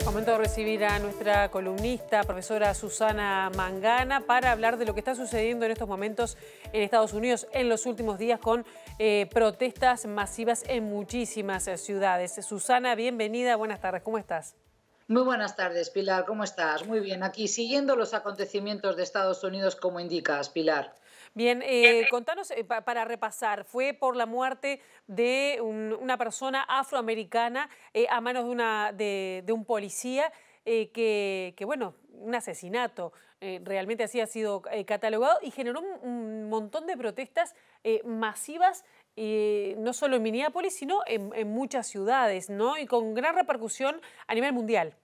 Momento de recibir a nuestra columnista, profesora Susana Mangana, para hablar de lo que está sucediendo en estos momentos en Estados Unidos en los últimos días con protestas masivas en muchísimas ciudades. Susana, bienvenida, buenas tardes, ¿cómo estás? Muy buenas tardes, Pilar, ¿cómo estás? Muy bien, aquí siguiendo los acontecimientos de Estados Unidos como indicas, Pilar. Bien, contanos, para repasar, fue por la muerte de una persona afroamericana a manos de un policía bueno, un asesinato, realmente así ha sido catalogado y generó un montón de protestas masivas, no solo en Minneapolis, sino en muchas ciudades, ¿no? Y con gran repercusión a nivel mundial.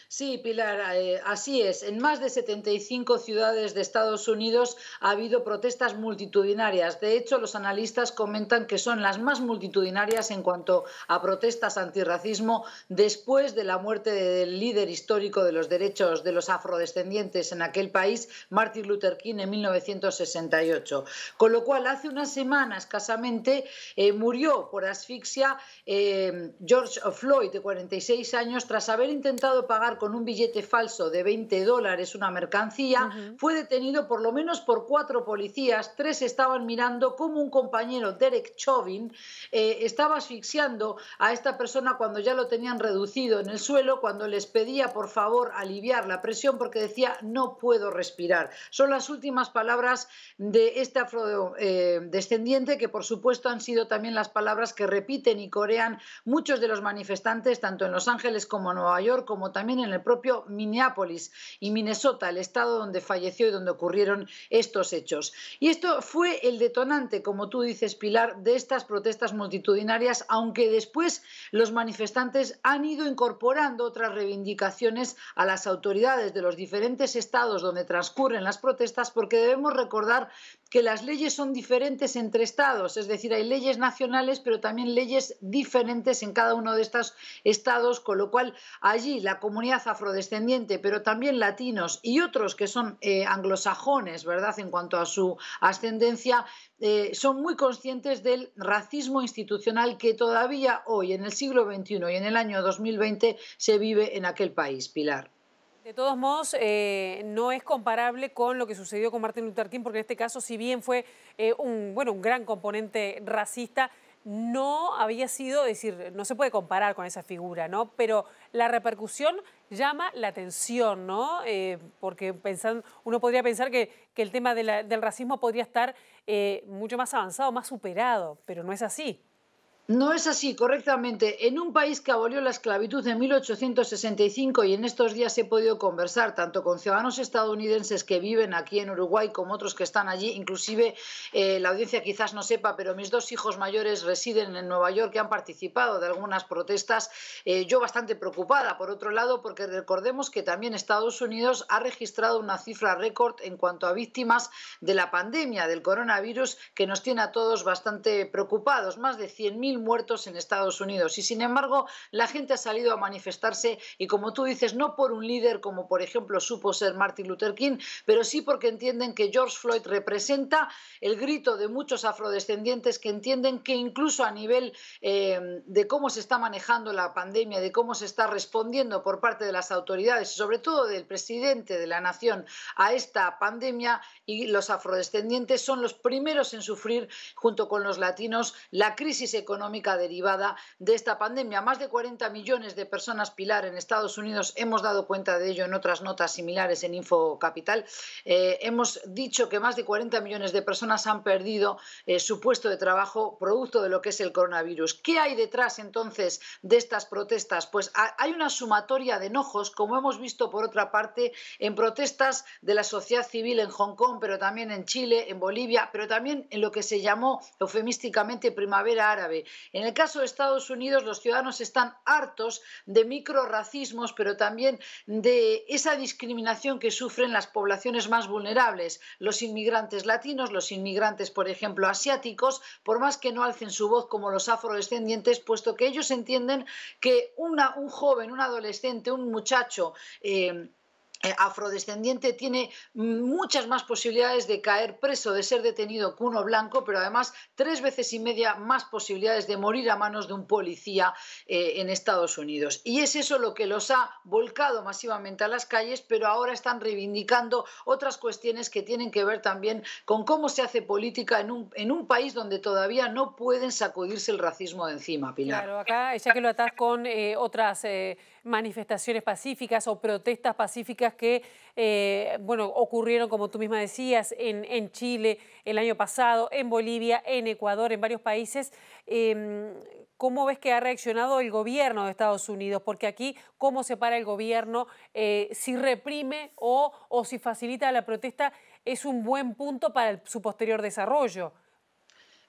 Sí, Pilar, así es. En más de 75 ciudades de Estados Unidos ha habido protestas multitudinarias. De hecho, los analistas comentan que son las más multitudinarias en cuanto a protestas antirracismo después de la muerte del líder histórico de los derechos de los afrodescendientes en aquel país, Martin Luther King, en 1968. Con lo cual, hace una semana escasamente murió por asfixia George Floyd, de 46 años, tras haber intentado pagar con un billete falso de $20 una mercancía. Fue detenido por lo menos por 4 policías. 3 estaban mirando cómo un compañero, Derek Chauvin, estaba asfixiando a esta persona cuando ya lo tenían reducido en el suelo, cuando les pedía por favor aliviar la presión porque decía no puedo respirar. Son las últimas palabras de este afrodescendiente que por supuesto han sido también las palabras que repiten y corean muchos de los manifestantes tanto en Los Ángeles como en Nueva York, como también en el propio Minneapolis y Minnesota, el estado donde falleció y donde ocurrieron estos hechos. Y esto fue el detonante, como tú dices, Pilar, de estas protestas multitudinarias, aunque después los manifestantes han ido incorporando otras reivindicaciones a las autoridades de los diferentes estados donde transcurren las protestas, porque debemos recordar que las leyes son diferentes entre estados, es decir, hay leyes nacionales, pero también leyes diferentes en cada uno de estos estados, con lo cual allí la comunidad afrodescendiente, pero también latinos y otros que son anglosajones, ¿verdad?, en cuanto a su ascendencia, son muy conscientes del racismo institucional que todavía hoy, en el siglo XXI y en el año 2020, se vive en aquel país, Pilar. De todos modos, no es comparable con lo que sucedió con Martin Luther King, porque en este caso, si bien fue un gran componente racista, no había sido, es decir, no se puede comparar con esa figura, ¿no? Pero la repercusión llama la atención, ¿no? Porque uno podría pensar que el tema del racismo podría estar mucho más avanzado, más superado, pero no es así. No es así, correctamente. En un país que abolió la esclavitud en 1865 y en estos días he podido conversar tanto con ciudadanos estadounidenses que viven aquí en Uruguay como otros que están allí, inclusive la audiencia quizás no sepa, pero mis 2 hijos mayores residen en Nueva York y han participado de algunas protestas. Yo bastante preocupada, por otro lado, porque recordemos que también Estados Unidos ha registrado una cifra récord en cuanto a víctimas de la pandemia del coronavirus que nos tiene a todos bastante preocupados, más de 100.000 muertos en Estados Unidos y sin embargo la gente ha salido a manifestarse y como tú dices, no por un líder como por ejemplo supo ser Martin Luther King, pero sí porque entienden que George Floyd representa el grito de muchos afrodescendientes que entienden que incluso a nivel de cómo se está manejando la pandemia, de cómo se está respondiendo por parte de las autoridades y sobre todo del presidente de la nación a esta pandemia, y los afrodescendientes son los primeros en sufrir junto con los latinos la crisis económica derivada de esta pandemia. Más de 40 millones de personas, Pilar, en Estados Unidos, hemos dado cuenta de ello en otras notas similares en Info Capital. Hemos dicho que más de 40 millones de personas han perdido su puesto de trabajo producto de lo que es el coronavirus. ¿Qué hay detrás entonces de estas protestas? Pues hay una sumatoria de enojos, como hemos visto por otra parte en protestas de la sociedad civil en Hong Kong, pero también en Chile, en Bolivia, pero también en lo que se llamó eufemísticamente Primavera Árabe. En el caso de Estados Unidos, los ciudadanos están hartos de microrracismos, pero también de esa discriminación que sufren las poblaciones más vulnerables, los inmigrantes latinos, los inmigrantes, por ejemplo, asiáticos, por más que no alcen su voz como los afrodescendientes, puesto que ellos entienden que un joven, un adolescente, un muchacho afrodescendiente tiene muchas más posibilidades de caer preso, de ser detenido que uno blanco, pero además 3 veces y media más posibilidades de morir a manos de un policía en Estados Unidos. Y es eso lo que los ha volcado masivamente a las calles, pero ahora están reivindicando otras cuestiones que tienen que ver también con cómo se hace política en un país donde todavía no pueden sacudirse el racismo de encima, Pilar. Claro, acá ya que lo atás con otras manifestaciones pacíficas o protestas pacíficas que, bueno, ocurrieron, como tú misma decías, en Chile el año pasado, en Bolivia, en Ecuador, en varios países. ¿Cómo ves que ha reaccionado el gobierno de Estados Unidos? Porque aquí, ¿cómo se para el gobierno? Si reprime o si facilita la protesta, es un buen punto para su posterior desarrollo.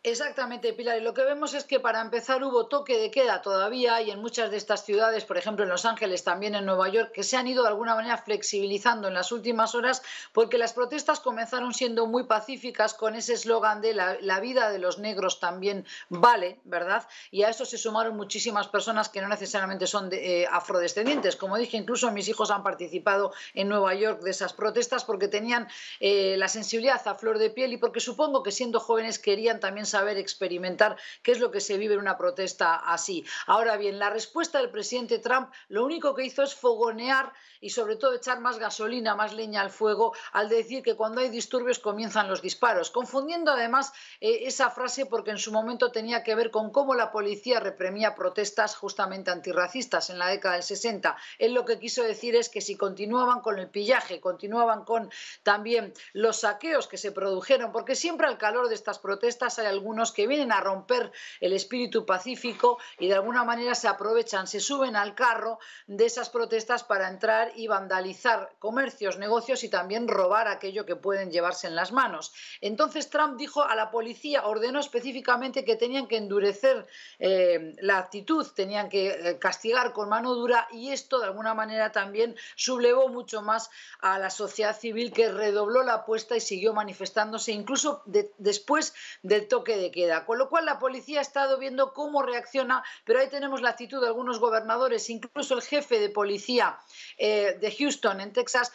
Exactamente, Pilar. Y lo que vemos es que para empezar hubo toque de queda todavía y en muchas de estas ciudades, por ejemplo en Los Ángeles, también en Nueva York, que se han ido de alguna manera flexibilizando en las últimas horas porque las protestas comenzaron siendo muy pacíficas con ese eslogan de la vida de los negros también vale, ¿verdad? Y a eso se sumaron muchísimas personas que no necesariamente son afrodescendientes. Como dije, incluso mis hijos han participado en Nueva York de esas protestas porque tenían la sensibilidad a flor de piel y porque supongo que siendo jóvenes querían también saber experimentar qué es lo que se vive en una protesta así. Ahora bien, la respuesta del presidente Trump lo único que hizo es fogonear y sobre todo echar más gasolina, más leña al fuego al decir que cuando hay disturbios comienzan los disparos, confundiendo además esa frase porque en su momento tenía que ver con cómo la policía reprimía protestas justamente antirracistas en la década del 60. Él lo que quiso decir es que si continuaban con el pillaje, continuaban con también los saqueos que se produjeron, porque siempre al calor de estas protestas hay algunos que vienen a romper el espíritu pacífico y de alguna manera se aprovechan, se suben al carro de esas protestas para entrar y vandalizar comercios, negocios y también robar aquello que pueden llevarse en las manos. Entonces Trump dijo a la policía, ordenó específicamente que tenían que endurecer la actitud, tenían que castigar con mano dura y esto de alguna manera también sublevó mucho más a la sociedad civil que redobló la apuesta y siguió manifestándose incluso después del toque de queda. Con lo cual la policía ha estado viendo cómo reacciona, pero ahí tenemos la actitud de algunos gobernadores, incluso el jefe de policía de Houston, en Texas,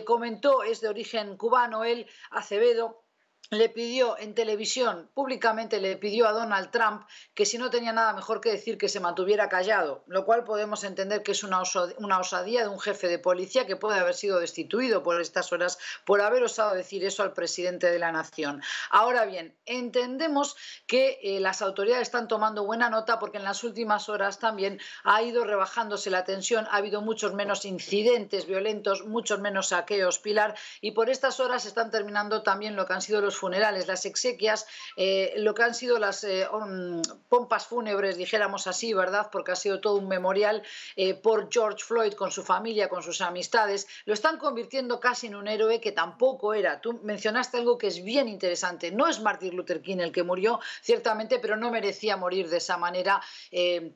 comentó, es de origen cubano, él, Acevedo, le pidió en televisión, públicamente le pidió a Donald Trump que si no tenía nada mejor que decir que se mantuviera callado, lo cual podemos entender que es una osadía de un jefe de policía que puede haber sido destituido por estas horas por haber osado decir eso al presidente de la nación. Ahora bien, entendemos que las autoridades están tomando buena nota porque en las últimas horas también ha ido rebajándose la tensión, ha habido muchos menos incidentes violentos, muchos menos saqueos, Pilar, y por estas horas están terminando también lo que han sido los funerales, las exequias, lo que han sido las pompas fúnebres, dijéramos así, ¿verdad? Porque ha sido todo un memorial por George Floyd con su familia, con sus amistades. Lo están convirtiendo casi en un héroe que tampoco era. Tú mencionaste algo que es bien interesante. No es Martin Luther King el que murió, ciertamente, pero no merecía morir de esa manera,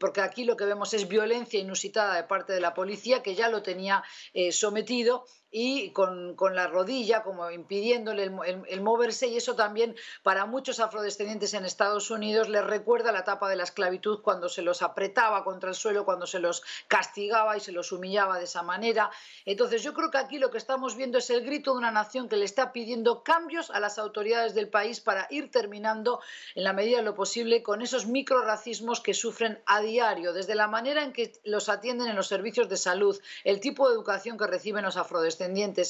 porque aquí lo que vemos es violencia inusitada de parte de la policía, que ya lo tenía sometido y con la rodilla como impidiéndole el moverse, y eso también para muchos afrodescendientes en Estados Unidos les recuerda la etapa de la esclavitud cuando se los apretaba contra el suelo, cuando se los castigaba y se los humillaba de esa manera. Entonces yo creo que aquí lo que estamos viendo es el grito de una nación que le está pidiendo cambios a las autoridades del país para ir terminando en la medida de lo posible con esos microrracismos que sufren a diario, desde la manera en que los atienden en los servicios de salud, el tipo de educación que reciben los afrodescendientes,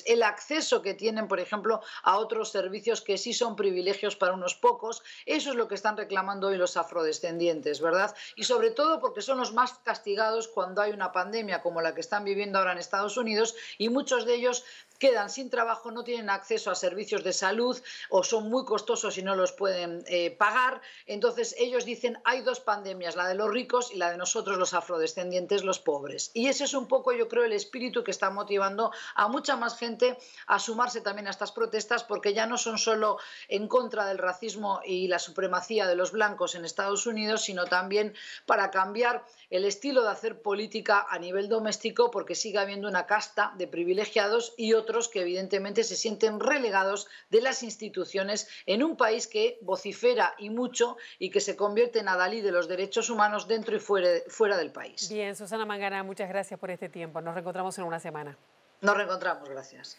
el acceso que tienen, por ejemplo, a otros servicios que sí son privilegios para unos pocos. Eso es lo que están reclamando hoy los afrodescendientes, ¿verdad? Y sobre todo porque son los más castigados cuando hay una pandemia como la que están viviendo ahora en Estados Unidos y muchos de ellos quedan sin trabajo, no tienen acceso a servicios de salud o son muy costosos y no los pueden pagar. Entonces ellos dicen hay dos pandemias, la de los ricos y la de nosotros los afrodescendientes, los pobres. Y ese es un poco, yo creo, el espíritu que está motivando a mucha más gente a sumarse también a estas protestas, porque ya no son solo en contra del racismo y la supremacía de los blancos en Estados Unidos, sino también para cambiar el estilo de hacer política a nivel doméstico, porque sigue habiendo una casta de privilegiados y otros que evidentemente se sienten relegados de las instituciones en un país que vocifera y mucho y que se convierte en adalid de los derechos humanos dentro y fuera del país. Bien, Susana Mangana, muchas gracias por este tiempo. Nos reencontramos en una semana. Nos reencontramos, gracias.